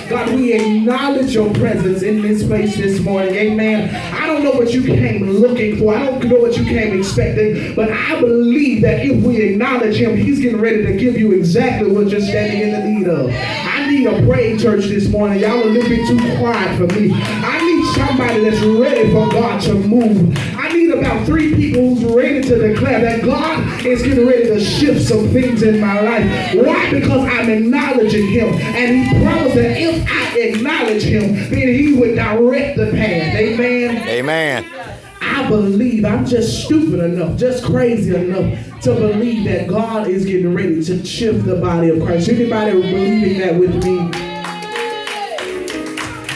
God, we acknowledge your presence in this place this morning. Amen. I don't know what you came looking for. I don't know what you came expecting, but I believe that if we acknowledge him, he's getting ready to give you exactly what you're standing in the need of. I need a praise church this morning. Y'all are a little bit too quiet for me. I need somebody that's ready for God to move. I need about 3 people who's ready to declare that God is getting ready to shift some things in my life. Why? Because I'm acknowledging him. And he promised that if I acknowledge him, then he would direct the path. Amen. Amen. I believe, I'm just stupid enough, just crazy enough to believe that God is getting ready to shift the body of Christ. Anybody believing that with me?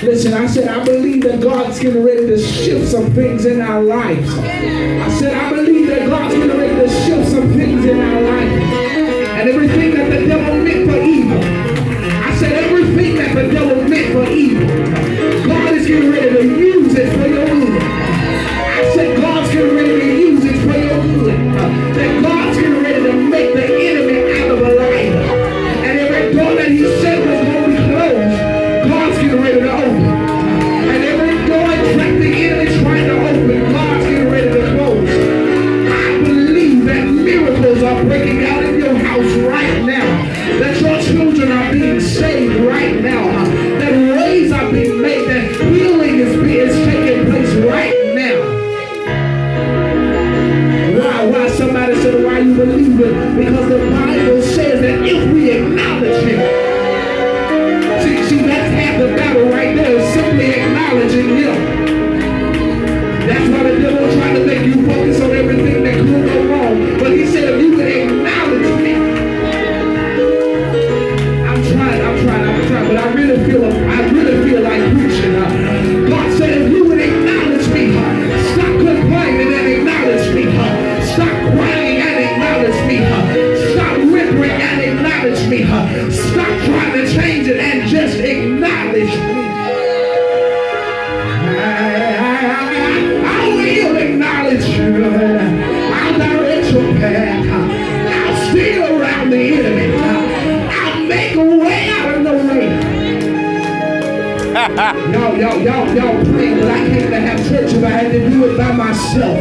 Listen, I said, I believe that God's getting ready to shift some things in our lives. I said, I believe that God's getting ready to shift some things in our life. And everything that the devil meant for evil. I said, everything that the devil meant for evil, God is getting ready to use it for your good. I said, God's getting ready to use it for your good. That God's getting ready to make the enemy out of a liar. And every door that he said was going to be closed, God's getting ready to open. And every door that the enemy trying to open, God's getting ready to close. I believe that miracles are breaking out in your house right now. That your children are being saved right now. That ways are being made. That healing is taking place right now. Why? Somebody said, why you believe it? Because the Bible says that if we acknowledge him, see, that's half the battle right there, is simply acknowledging him. That's why the devil is trying to make you focus on everything that could go wrong. But he said, if you would acknowledge me, I'm trying, but I really feel like preaching. God said, if you would acknowledge me, stop complaining and acknowledge me. Stop crying and acknowledge me. Stop whimpering and acknowledge me. Stop trying to change it and just acknowledge me. I will acknowledge you. I'll direct your path. I'll steer around the enemy. I'll make a way out of no way. Y'all praying, but I came to have church if I had to do it by myself.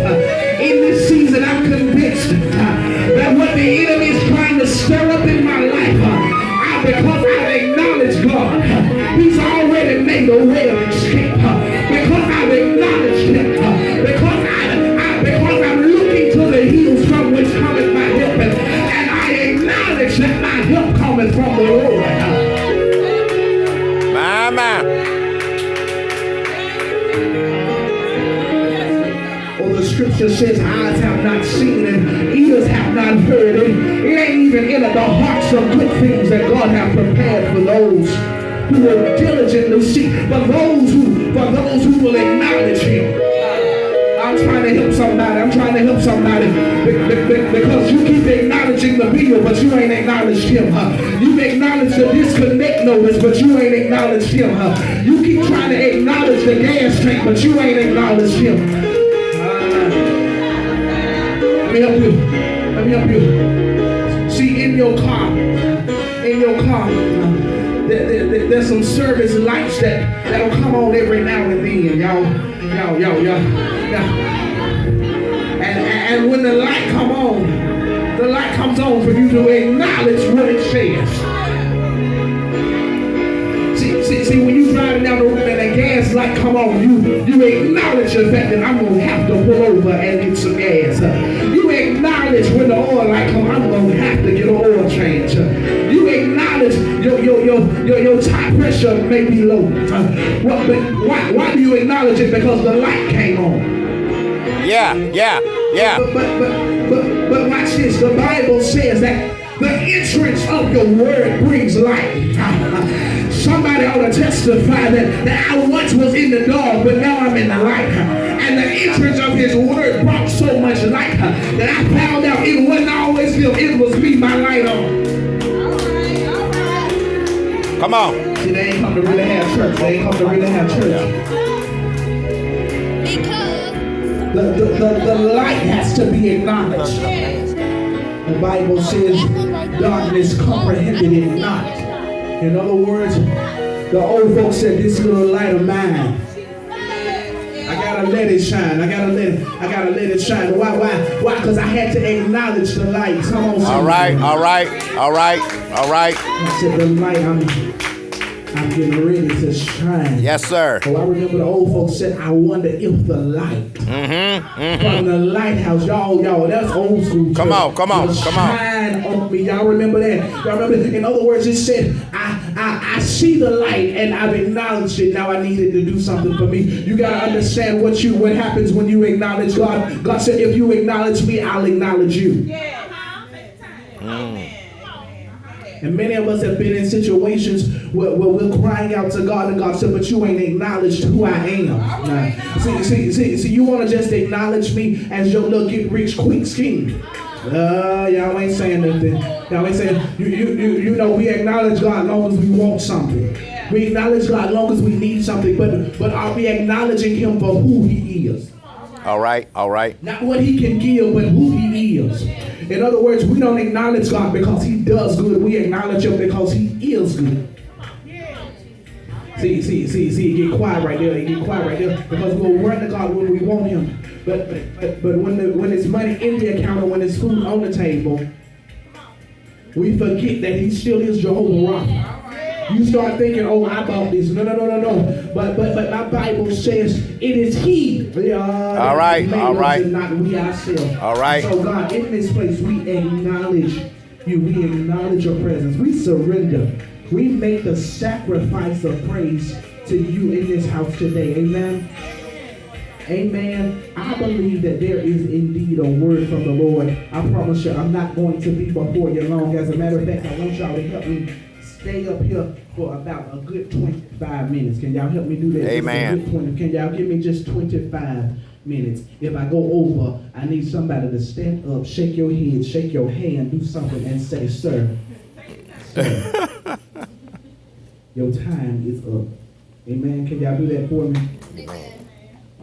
In this season, I'm convinced that what the enemy is trying to stir up in my life, because I've acknowledged God, he's already made a way of escape. Because I've acknowledged him, because I'm looking to the hills from which cometh my help, and I acknowledge that my help cometh from the Lord. The scripture says, eyes have not seen and ears have not heard. It ain't even entered the hearts of good things that God has prepared for those who will diligently seek, for those who will acknowledge him. I'm trying to help somebody. Because you keep acknowledging the bill, but you ain't acknowledged him. You've acknowledged the disconnect notice, but you ain't acknowledged him. You keep trying to acknowledge the gas tank, but you ain't acknowledged him. Let me help you. See, in your car, there's some service lights that'll come on every now and then, y'all. And when the light comes on for you to acknowledge what it says. See, when you driving down the road and the gas light come on, you acknowledge the fact that I'm gonna have to pull over and get some gas. You acknowledge when the oil light come, I'm gonna have to get an oil change. You acknowledge your tire pressure may be low. Why do you acknowledge it? Because the light came on. Yeah. But watch this. The Bible says that the entrance of your word brings light. Somebody ought to testify that I once was in the dark, but now I'm in the light. And the entrance of his word brought so much light that I found out it wasn't always him, it was me, my light on. Come on. See, they ain't come to really have church. The light has to be acknowledged. The Bible says darkness comprehended it not. In other words, The old folks said, this little light of mine, I gotta let it shine. I gotta let it shine. Why? Because I had to acknowledge the light. Come on, All right. I said, the light, I'm getting ready to shine. Yes, sir. Oh, I remember the old folks said, I wonder if the light from the lighthouse, y'all, that's old school. Come on. Shine on me. Y'all remember that? Y'all remember that? In other words, it said, I see the light and I've acknowledged it. Now I needed to do something for me. You got to understand what happens when you acknowledge God. God said, if you acknowledge me, I'll acknowledge you. And many of us have been in situations where we're crying out to God, and God said, but you ain't acknowledged who I am. Now, see, you want to just acknowledge me as your little get rich quick scheme. Y'all ain't saying nothing. Y'all ain't saying, you know, we acknowledge God as long as we want something. We acknowledge God as long as we need something, but are we acknowledging him for who he is? All right. Not what he can give, but who he is. In other words, we don't acknowledge God because he does good. We acknowledge him because he is good. See, it get quiet right there. Because we'll run to God when we want him. But when it's money in the account or when it's food on the table, we forget that he still is Jehovah Rapha. You start thinking, oh, I bought this. No. But my Bible says it is he. All right. Not we ourselves. All right. So God, in this place, we acknowledge you. We acknowledge your presence. We surrender. We make the sacrifice of praise to you in this house today. Amen. Amen. I believe that there is indeed a word from the Lord. I promise you, I'm not going to be before you long. As a matter of fact, I want y'all to help me stay up here for about a good 25 minutes. Can y'all help me do that? Amen. Can y'all give me just 25 minutes? If I go over, I need somebody to stand up, shake your head, shake your hand, do something, and say, sir, your time is up. Amen. Can y'all do that for me? Amen.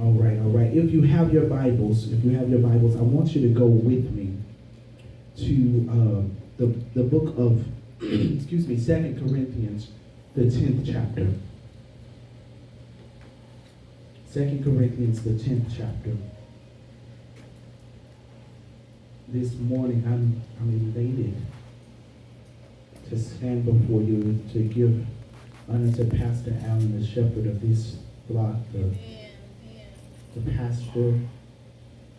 All right. If you have your Bibles, I want you to go with me to the book of 2 Corinthians, the 10th chapter. 2 Corinthians, the 10th chapter. This morning, I'm elated to stand before you to give honor to Pastor Allen, the shepherd of this flock, the pastor